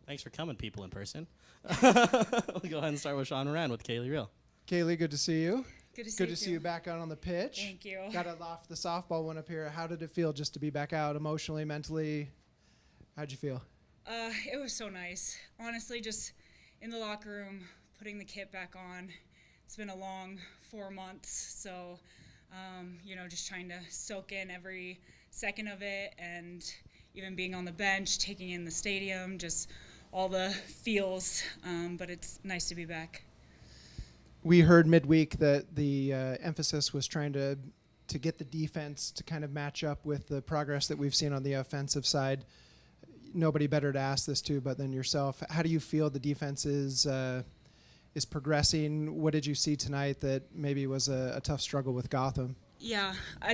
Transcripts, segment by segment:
Thanks for coming, people in person. We'll go ahead and start with Sean Moran with Kaylee Real. Kaylee, good to see you. Good to see you back out on the pitch. Thank you. Got it off the softball one up here. How did it feel just to be back out emotionally, mentally? How'd you feel? It was so nice. Honestly, just in the locker room, putting the kit back on. It's been a long 4 months, so, just trying to soak in every second of it, and even being on the bench, taking in the stadium, just all the feels, but it's nice to be back. We heard midweek that the emphasis was trying to get the defense to kind of match up with the progress that we've seen on the offensive side. Nobody better to ask this to but than yourself. How do you feel the defense is progressing? What did you see tonight that maybe was a tough struggle with Gotham? Yeah, I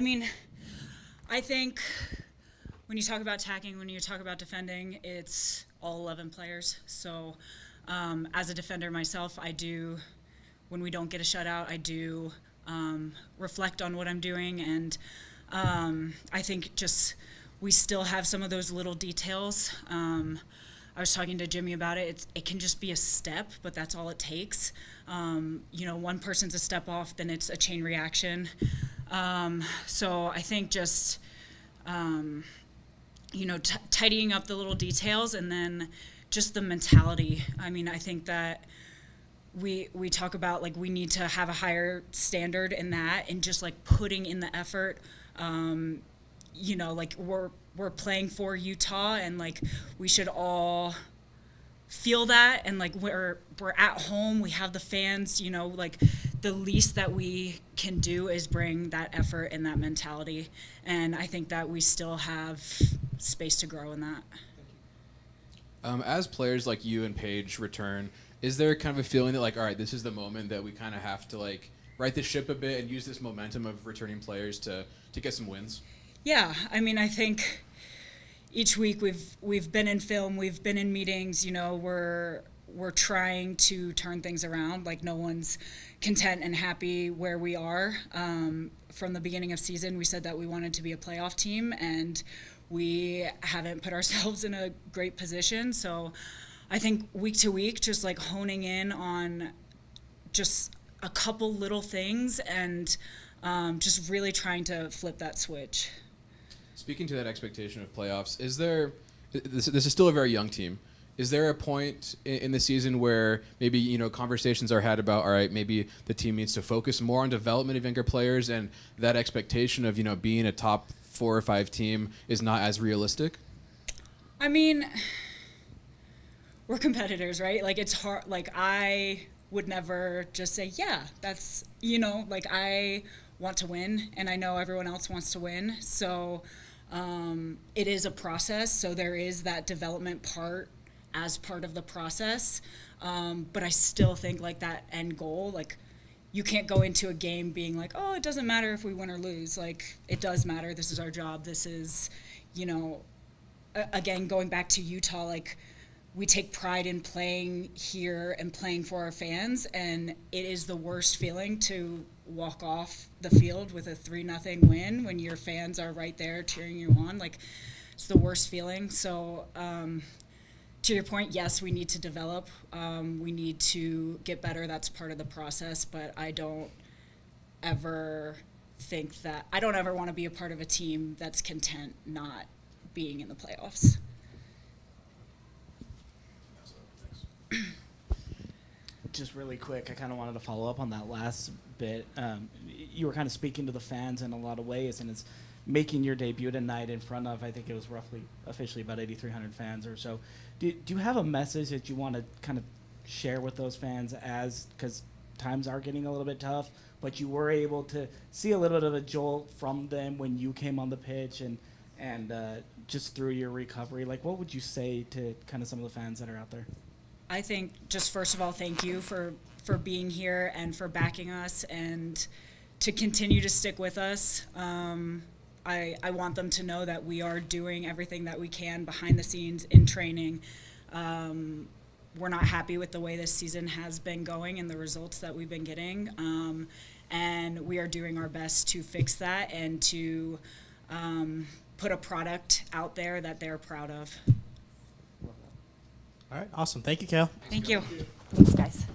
think when you talk about attacking, when you talk about defending, it's all 11 players. So as a defender myself, when we don't get a shutout, I do reflect on what I'm doing, and I think just we still have some of those little details. I was talking to Jimmy about it. It can just be a step, but that's all it takes. One person's a step off, then it's a chain reaction. So I think just tidying up the little details, and then just the mentality. I think that we talk about, like, we need to have a higher standard in that, and just like putting in the effort. Like we're playing for Utah, and like we should all feel that, and like we're at home, we have the fans, like the least that we can do is bring that effort and that mentality, and I think that we still have space to grow in that. As players like you and Paige return, is there kind of a feeling that, like, all right, this is the moment that we kind of have to like right the ship a bit and use this momentum of returning players to get some wins? Yeah, I think each week we've been in film, we've been in meetings, we're trying to turn things around. Like, no one's content and happy where we are. From the beginning of season, we said that we wanted to be a playoff team, and we haven't put ourselves in a great position. So I think week to week, just like honing in on just a couple little things, and just really trying to flip that switch. Speaking to that expectation of playoffs, this is still a very young team. Is there a point in the season where maybe, conversations are had about, all right, maybe the team needs to focus more on development of younger players, and that expectation of, being a top 4 or 5 team is not as realistic? We're competitors, right? Like, it's hard. Like, I would never just say, yeah, that's, like, I want to win, and I know everyone else wants to win. So it is a process. So there is that development part as part of the process. But I still think, like, that end goal, like, you can't go into a game being like, oh, it doesn't matter if we win or lose. Like, it does matter. This is our job. This is, again, going back to Utah, like, we take pride in playing here and playing for our fans, and it is the worst feeling to walk off the field with a 3-0 win when your fans are right there cheering you on. Like, it's the worst feeling. So to your point, yes, we need to develop. We need to get better. That's part of the process, but I don't ever want to be a part of a team that's content not being in the playoffs. Just really quick, I kind of wanted to follow up on that last bit. You were kind of speaking to the fans in a lot of ways, and it's making your debut tonight in front of, I think it was roughly officially about 8,300 fans or so. Do you have a message that you want to kind of share with those fans, because times are getting a little bit tough, but you were able to see a little bit of a jolt from them when you came on the pitch and just through your recovery? Like, what would you say to kind of some of the fans that are out there? I think, just first of all, thank you for being here and for backing us, and to continue to stick with us. I want them to know that we are doing everything that we can behind the scenes in training. We're not happy with the way this season has been going and the results that we've been getting, and we are doing our best to fix that and to put a product out there that they're proud of. All right, awesome. Thank you, Kale. Thank you. Thanks, guys.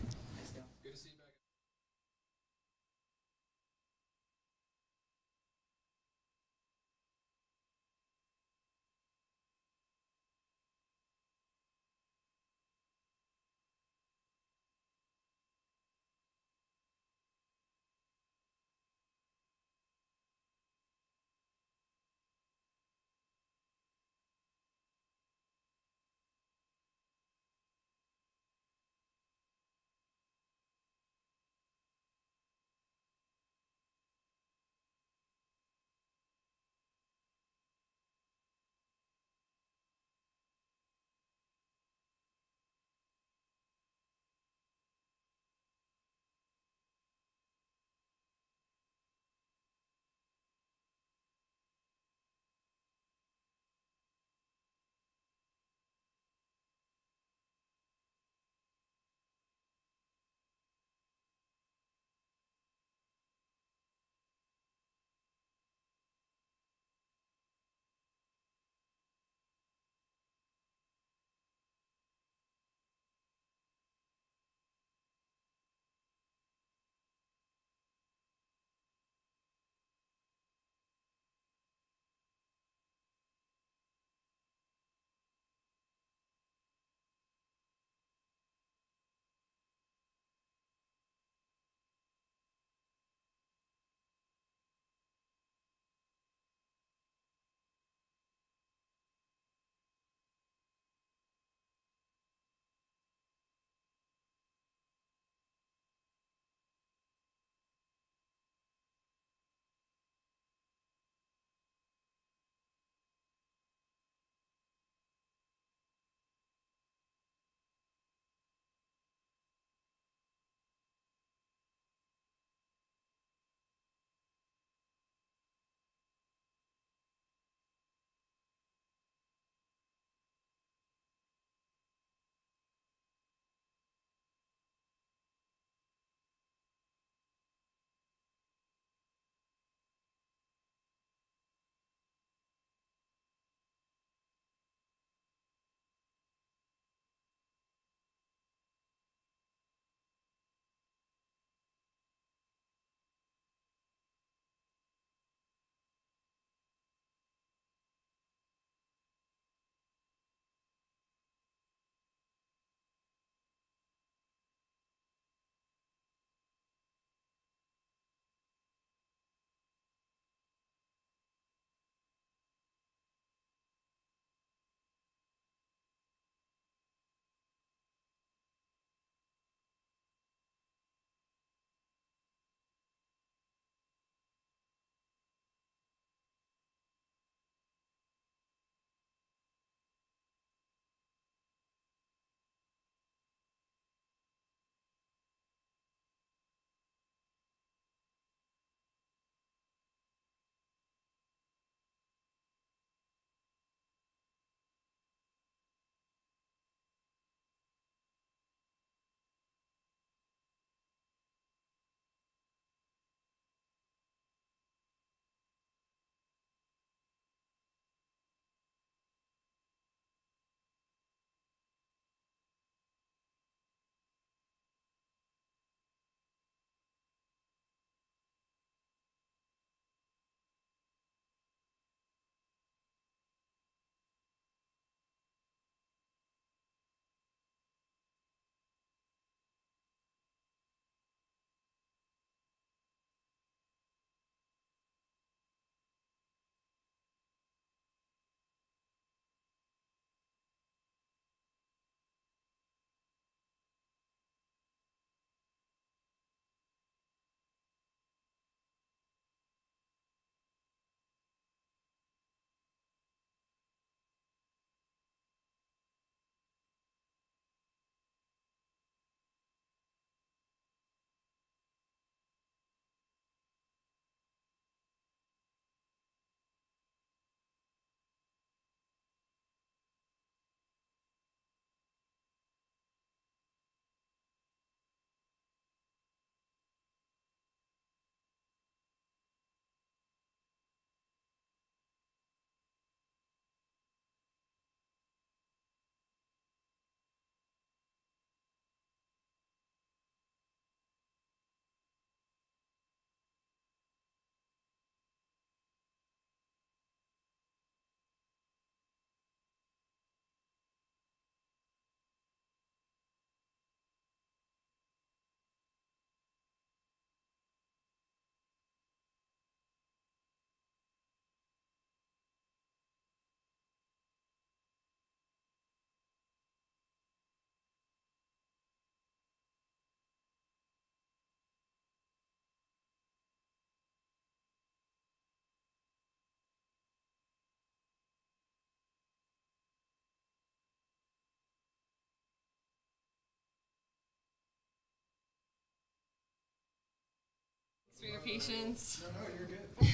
patience. No, you're good. No,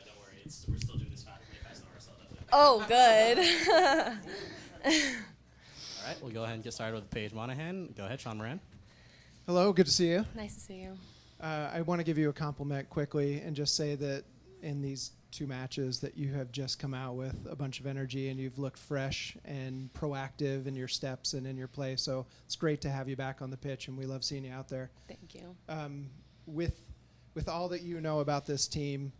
don't worry. We're still doing this fast than ourselves. Oh, good. All right, we'll go ahead and get started with Paige Monahan. Go ahead, Sean Moran. Hello, good to see you. Nice to see you. I want to give you a compliment quickly and just say that in these 2 matches that you have just come out with a bunch of energy and you've looked fresh and proactive in your steps and in your play. So it's great to have you back on the pitch, and we love seeing you out there. Thank you. With all that you know about this team,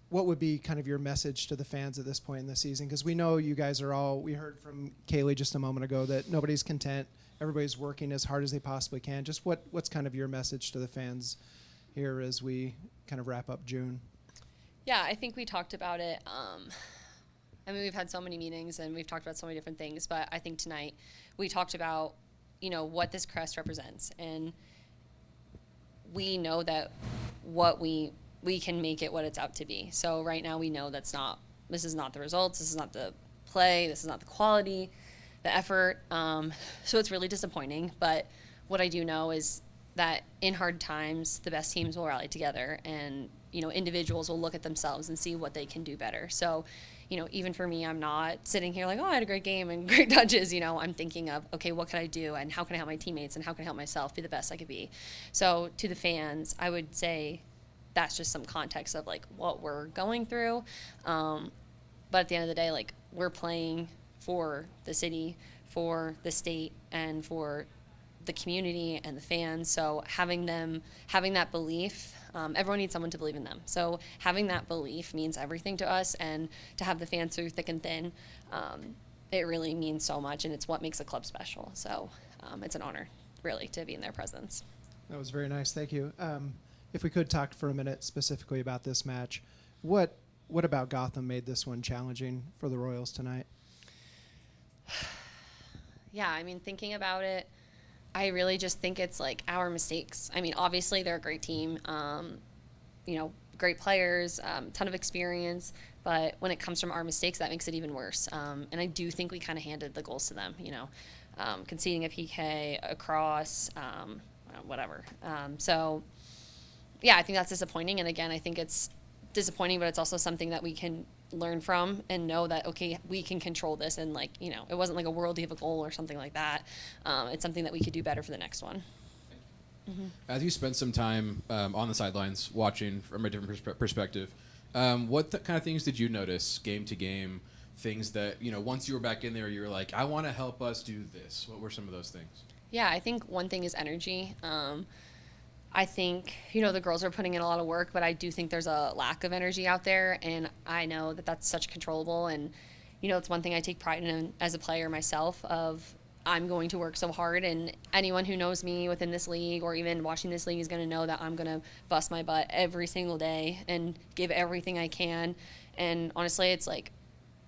what would be kind of your message to the fans at this point in the season? Because we know you guys are all, we heard from Kaylee just a moment ago that nobody's content. Everybody's working as hard as they possibly can. Just what's kind of your message to the fans here as we kind of wrap up June? Yeah, I think we talked about it. I mean, we've had so many meetings and we've talked about so many different things, but I think tonight we talked about, what this crest represents. And we know that what we can make it what it's out to be. So right now we know this is not the results, this is not the play, this is not the quality, the effort. So it's really disappointing. But what I do know is that in hard times, the best teams will rally together, and individuals will look at themselves and see what they can do better. So, even for me, I'm not sitting here like, oh, I had a great game and great touches. I'm thinking of, okay, what can I do, and how can I help my teammates, and how can I help myself be the best I could be. So to the fans, I would say that's just some context of like what we're going through. But at the end of the day, like, we're playing for the city, for the state, and for the community and the fans. So having that belief, everyone needs someone to believe in them. So having that belief means everything to us, and to have the fans through thick and thin, it really means so much, and it's what makes a club special. So it's an honor, really, to be in their presence. That was very nice. Thank you. If we could talk for a minute specifically about this match, what about Gotham made this one challenging for the Royals tonight? Yeah, I mean, thinking about it, I really just think it's like our mistakes. I mean, obviously they're a great team, great players, ton of experience, but when it comes from our mistakes, that makes it even worse. And I do think we kind of handed the goals to them, conceding a PK, a cross, whatever. So, yeah, I think that's disappointing. And again, I think it's disappointing, but it's also something that we can learn from and know that, okay, we can control this, and it wasn't like a worldie of a goal or something like that. It's something that we could do better for the next one. Mm-hmm. As you spent some time on the sidelines watching from a different perspective, what kind of things did you notice game to game, things that, once you were back in there, you were like, I want to help us do this? What were some of those things? Yeah, I think one thing is energy. I think, the girls are putting in a lot of work, but I do think there's a lack of energy out there, and I know that that's such controllable, and, it's one thing I take pride in as a player myself, of I'm going to work so hard, and anyone who knows me within this league or even watching this league is going to know that I'm going to bust my butt every single day and give everything I can. And honestly, it's like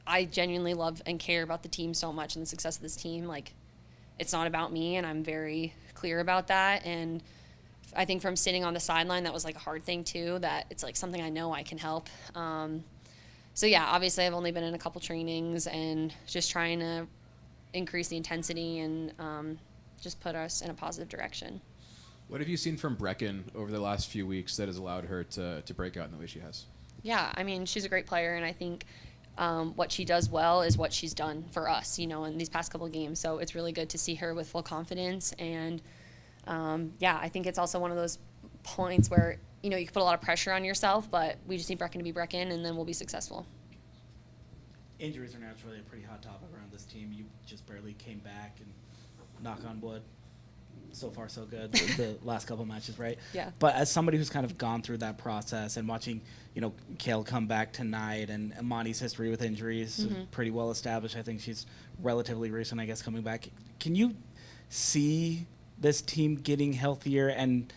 I genuinely love and care about the team so much and the success of this team. Like, it's not about me, and I'm very clear about that. And I think from sitting on the sideline, that was like a hard thing too, that it's like something I know I can help. So yeah, obviously I've only been in a couple trainings and just trying to increase the intensity and just put us in a positive direction. What have you seen from Brecken over the last few weeks that has allowed her to break out in the way she has? Yeah, I mean, she's a great player, and I think what she does well is what she's done for us, in these past couple of games. So it's really good to see her with full confidence. And yeah, I think it's also one of those points where, you can put a lot of pressure on yourself, but we just need Brecken to be Brecken, and then we'll be successful. Injuries are naturally a pretty hot topic around this team. You just barely came back, and knock on wood, so far so good the last couple matches, right? Yeah. But as somebody who's kind of gone through that process and watching, Kale come back tonight, and Amani's history with injuries is pretty well established. I think she's relatively recent, I guess, coming back. Can you see this team getting healthier and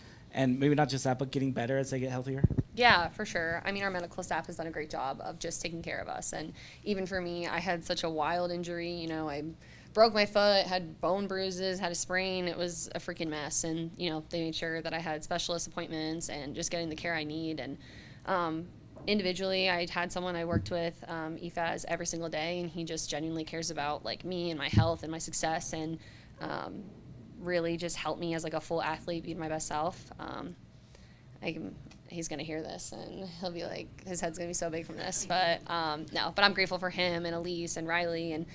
maybe not just that, but getting better as they get healthier? Yeah, for sure. I mean, our medical staff has done a great job of just taking care of us. And even for me, I had such a wild injury. I broke my foot, had bone bruises, had a sprain. It was a freaking mess. And, they made sure that I had specialist appointments and just getting the care I need. And individually, I had someone I worked with, EFAS, every single day, and he just genuinely cares about, me and my health and my success. And really just helped me as like a full athlete be my best self. He's gonna hear this and he'll be like, his head's gonna be so big from this. But no, but I'm grateful for him and Elise and Riley and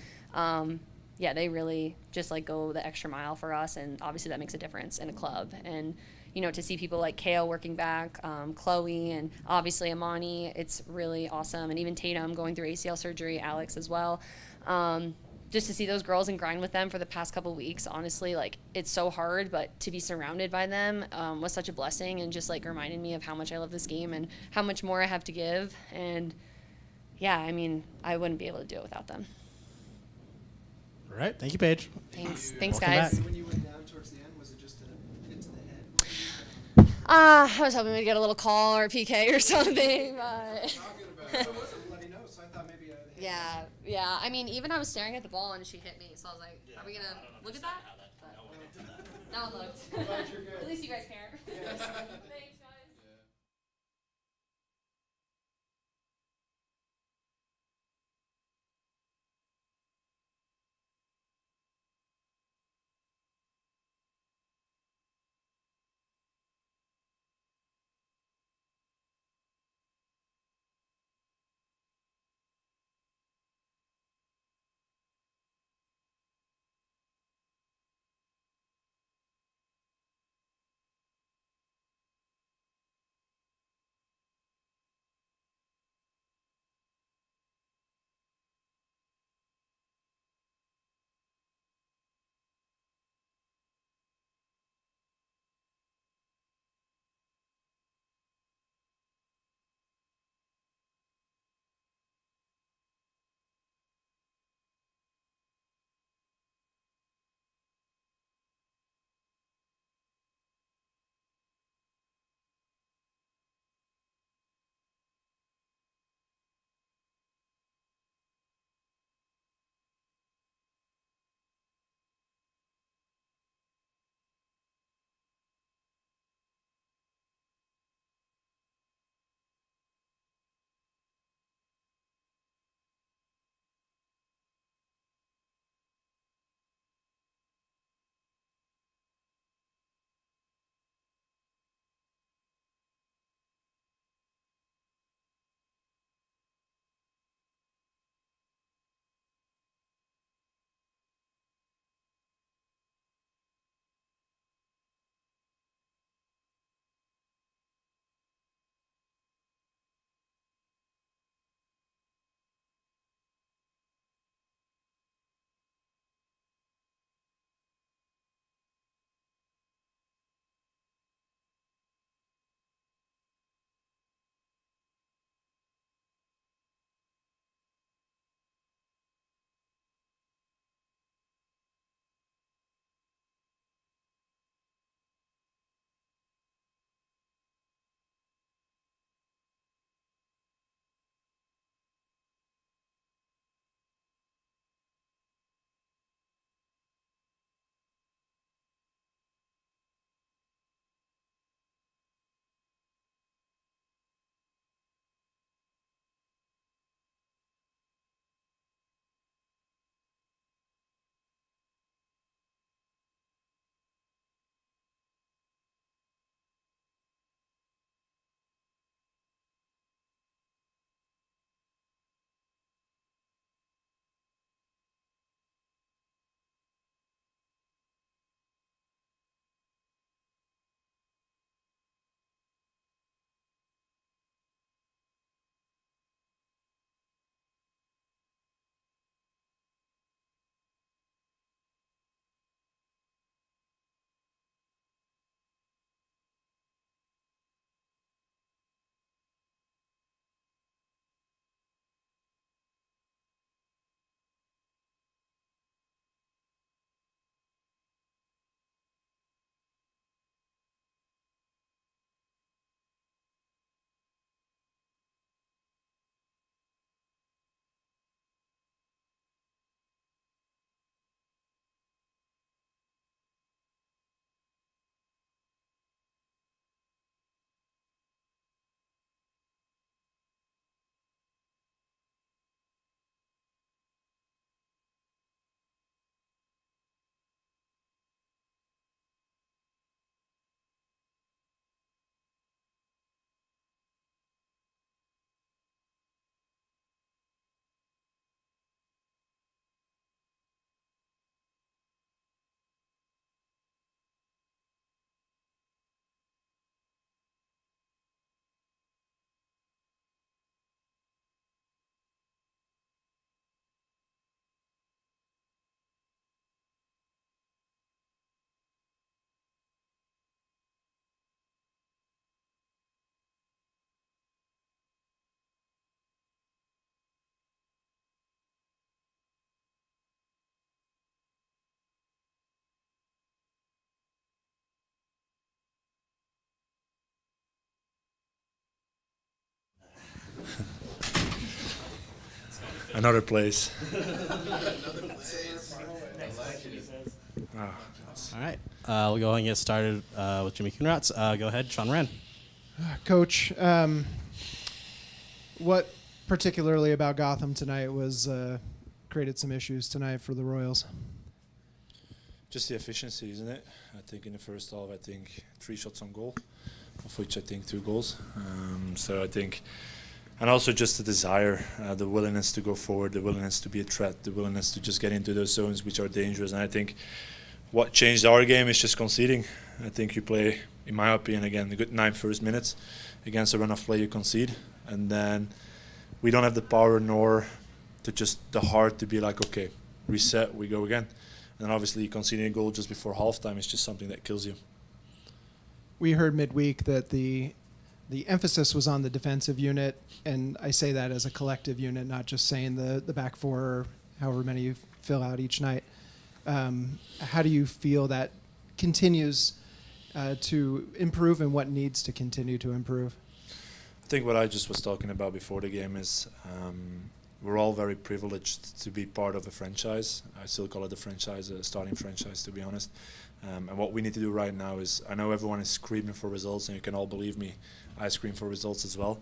yeah, they really just like go the extra mile for us, and obviously that makes a difference in a club. And you know, to see people like Kale working back, Chloe, and obviously Amani, it's really awesome. And even Tatum going through ACL surgery, Alex as well. Just to see those girls and grind with them for the past couple weeks, honestly, like it's so hard, but to be surrounded by them was such a blessing, and just like reminded me of how much I love this game and how much more I have to give. And yeah, I mean, I wouldn't be able to do it without them. All right. Thank you, Paige. Thanks, Welcome guys. back. When you went down towards the end, was it just a hit to the head? I was hoping we'd get a little call or a PK or something, but It wasn't bloody nose, so I thought maybe a hit. yeah. I mean, even I was staring at the ball and she hit me, so I was like, "Are we gonna look at that?" No one looked. Glad you're good. At least you guys care. Yes. Thanks. Another place. All right. We'll go ahead and get started with Jimmy Coonrats. Go ahead, Sean Moran. Coach, what particularly about Gotham tonight was created some issues tonight for the Royals? Just the efficiency, isn't it? I think in the first half, I think 3 shots on goal, of which I think 2 goals. So I think, and also just the desire, the willingness to go forward, the willingness to be a threat, the willingness to just get into those zones which are dangerous. And I think what changed our game is just conceding. I think you play, in my opinion, again, the good 9 first minutes against a run of play you concede, and then we don't have the power nor the heart to be like, okay, reset, we go again. And obviously conceding a goal just before halftime is just something that kills you. We heard midweek that the emphasis was on the defensive unit, and I say that as a collective unit, not just saying the back four or however many you fill out each night. How do you feel that continues to improve, and what needs to continue to improve? I think what I just was talking about before the game is we're all very privileged to be part of a franchise. I still call it a franchise, a starting franchise, to be honest. And what we need to do right now is, I know everyone is screaming for results, and you can all believe me, I scream for results as well.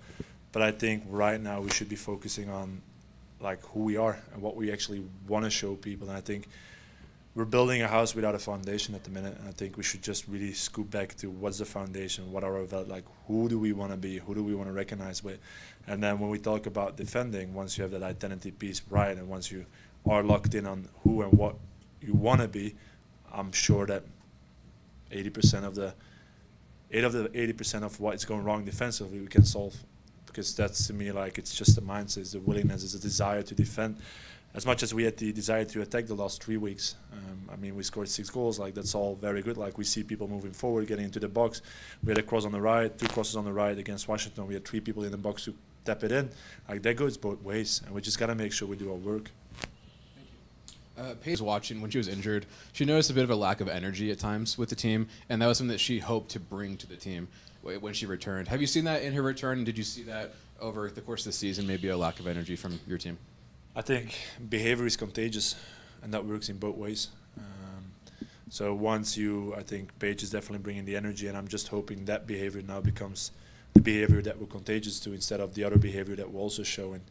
But I think right now we should be focusing on like who we are and what we actually want to show people. And I think we're building a house without a foundation at the minute, and I think we should just really scoop back to what's the foundation, what are our, like, who do we want to be, who do we want to recognize with. And then when we talk about defending, once you have that identity piece right, and once you are locked in on who and what you want to be, I'm sure that 80% of the 80% of what's going wrong defensively we can solve, because that's, to me, like, it's just the mindset, it's the willingness, it's the desire to defend. As much as we had the desire to attack the last 3 weeks, I mean, we scored 6 goals. Like, that's all very good. Like, we see people moving forward, getting into the box. We had a cross on the right, 2 crosses on the right against Washington. We had 3 people in the box to tap it in. Like, that goes both ways, and we just got to make sure we do our work. Paige was watching when she was injured. She noticed a bit of a lack of energy at times with the team, and that was something that she hoped to bring to the team when she returned. Have you seen that in her return, and did you see that over the course of the season, maybe a lack of energy from your team? I think behavior is contagious, and that works in both ways. So once I think Paige is definitely bringing the energy, and I'm just hoping that behavior now becomes the behavior that we're contagious to, instead of the other behavior that we're also showing.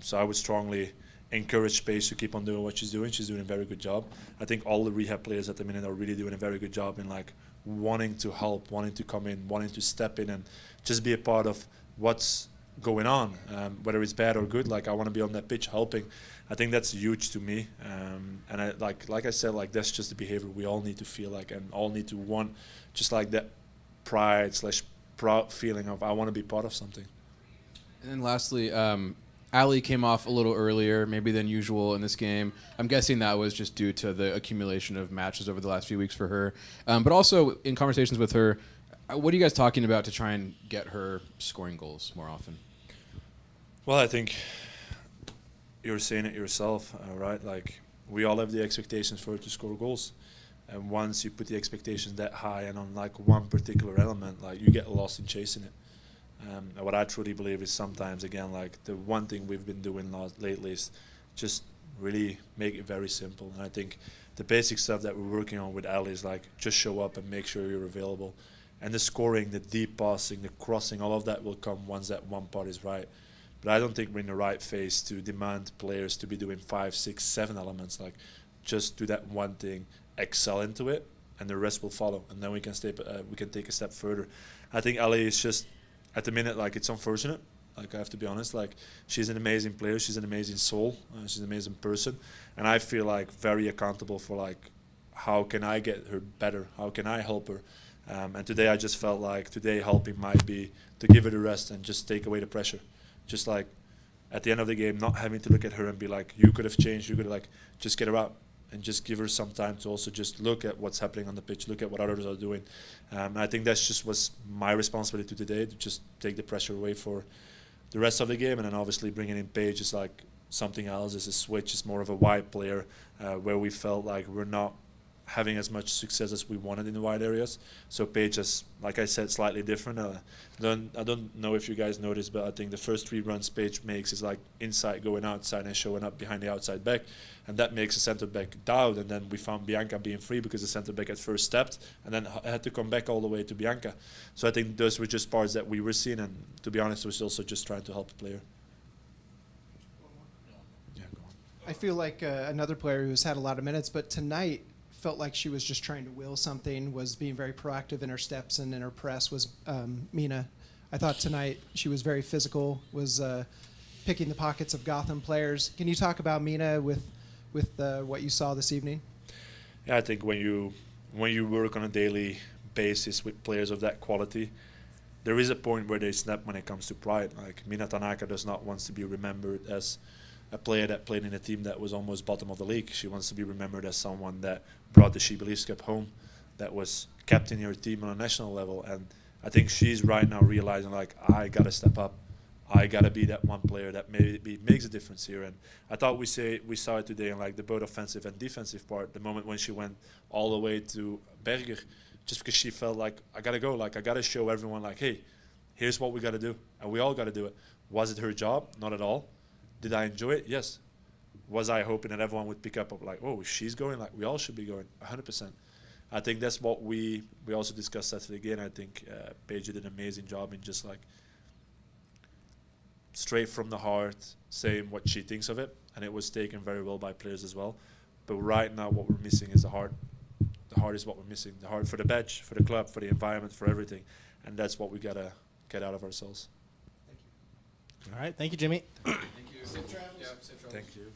So I would strongly encourage Paige to keep on doing what she's doing. She's doing a very good job. I think all the rehab players at the minute are really doing a very good job in, like, wanting to help, wanting to come in, wanting to step in and just be a part of what's going on, whether it's bad or good. Like, I want to be on that pitch helping. I think that's huge to me, and I, like I said, like, that's just the behavior we all need to feel like, and all need to want, just like that pride/proud feeling of, I want to be part of something. And then lastly, Ali came off a little earlier maybe than usual in this game. I'm guessing that was just due to the accumulation of matches over the last few weeks for her, but also in conversations with her, what are you guys talking about to try and get her scoring goals more often? Well, I think you're saying it yourself, right? Like, we all have the expectations for her to score goals. And once you put the expectations that high and on, like, one particular element, like, you get lost in chasing it. And what I truly believe is sometimes, again, like, the one thing we've been doing lately is just really make it very simple. And I think the basic stuff that we're working on with Ali is, like, just show up and make sure you're available. And the scoring, the deep passing, the crossing, all of that will come once that one part is right. But I don't think we're in the right phase to demand players to be doing 5, 6, 7 elements. Like, just do that one thing, excel into it, and the rest will follow. And then we can take a step further. I think Ali is just, at the minute, like, it's unfortunate. Like, I have to be honest. Like, she's an amazing player. She's an amazing soul. She's an amazing person. And I feel, like, very accountable for, like, how can I get her better? How can I help her? And today I just felt like helping might be to give her the rest and just take away the pressure. Just, like, at the end of the game, not having to look at her and be like, you could have changed, you could have, like, just get her out and just give her some time to also just look at what's happening on the pitch, look at what others are doing. And I think that's just was my responsibility today, to just take the pressure away for the rest of the game. And then obviously bringing in Paige is, like, something else. It's a switch. It's more of a wide player where we felt like we're not having as much success as we wanted in the wide areas. So Paige is, like I said, slightly different. I don't know if you guys noticed, but I think the first 3 runs Paige makes is like inside going outside and showing up behind the outside back, and that makes the center back doubt. And then we found Bianca being free because the center back at first stepped and then had to come back all the way to Bianca. So I think those were just parts that we were seeing, and to be honest, was also just trying to help the player. Yeah, go on. I feel like another player who's had a lot of minutes, but tonight felt like she was just trying to will something, was being very proactive in her steps and in her press, was Mina. I thought tonight she was very physical, was picking the pockets of Gotham players. Can you talk about Mina with what you saw this evening? Yeah, I think when you work on a daily basis with players of that quality, there is a point where they snap when it comes to pride. Like Mina Tanaka does not want to be remembered as a player that played in a team that was almost bottom of the league. She wants to be remembered as someone that brought the She Believes Cup home, that was captain her team on a national level. And I think she's right now realizing, like, I got to step up. I got to be that one player that maybe makes a difference here. And I thought we saw it today in like the both offensive and defensive part, the moment when she went all the way to Berger, just because she felt like, I got to go. Like, I got to show everyone, like, hey, here's what we got to do. And we all got to do it. Was it her job? Not at all. Did I enjoy it? Yes. Was I hoping that everyone would pick up like, oh, she's going, like we all should be going, 100%. I think that's what we also discussed that again. I think Paige did an amazing job in just like straight from the heart saying what she thinks of it, and it was taken very well by players as well. But right now what we're missing is the heart. The heart is what we're missing. The heart for the badge, for the club, for the environment, for everything. And that's what we got to get out of ourselves. All right. Thank you, Jimmy. Thank you. Safe travels. Yeah, safe travels. Thank you.